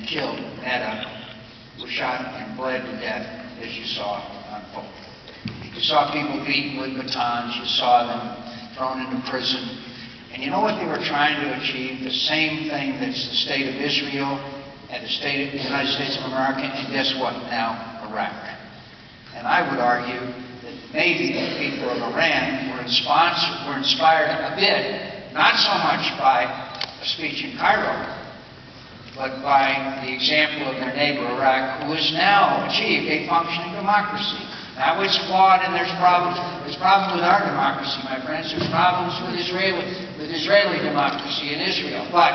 and killed Netta, who shot and bled to death, as you saw unfold. You saw people beaten with batons, you saw them thrown into prison. And you know what they were trying to achieve? The same thing that's the state of Israel and the state of the United States of America, and guess what now? Iraq. And I would argue that maybe the people of Iran were inspired a bit, not so much by a speech in Cairo, but by the example of their neighbor Iraq, who has now achieved a functioning democracy. Now it's flawed and there's problems. There's problems with our democracy, my friends. There's problems with Israeli democracy in Israel. But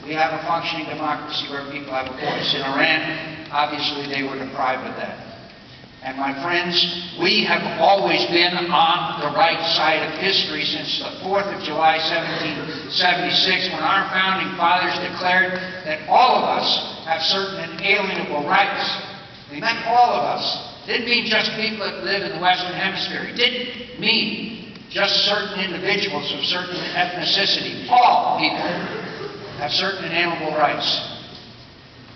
we have a functioning democracy where people have a voice. In Iran, obviously they were deprived of that. And my friends, we have always been on the right side of history since the 4th of July, 1776, when our founding fathers declared that all of us have certain inalienable rights. We meant all of us. It didn't mean just people that live in the Western Hemisphere. It didn't mean just certain individuals of certain ethnicity. All people have certain inalienable rights.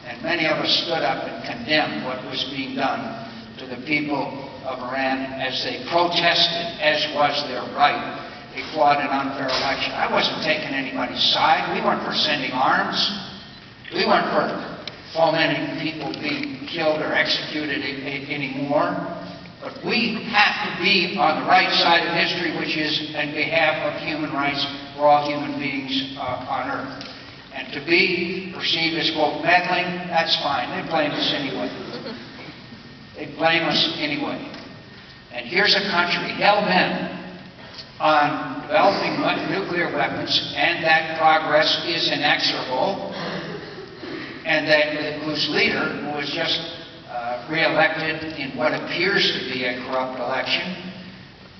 And many of us stood up and condemned what was being done to the people of Iran as they protested, as was their right, a flawed and unfair election. I wasn't taking anybody's side. We weren't for sending arms. We weren't for fomenting people being killed or executed anymore. But we have to be on the right side of history, which is in behalf of human rights for all human beings on Earth. And to be perceived as, quote, meddling, that's fine. They blame us anyway. They blame us anyway. And here's a country hell-bent on developing nuclear weapons, and that progress is inexorable, and that whose leader, who was just re-elected in what appears to be a corrupt election,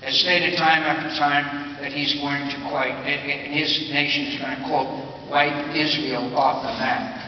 has stated time after time that he's going to his nation is going to, quote, wipe Israel off the map.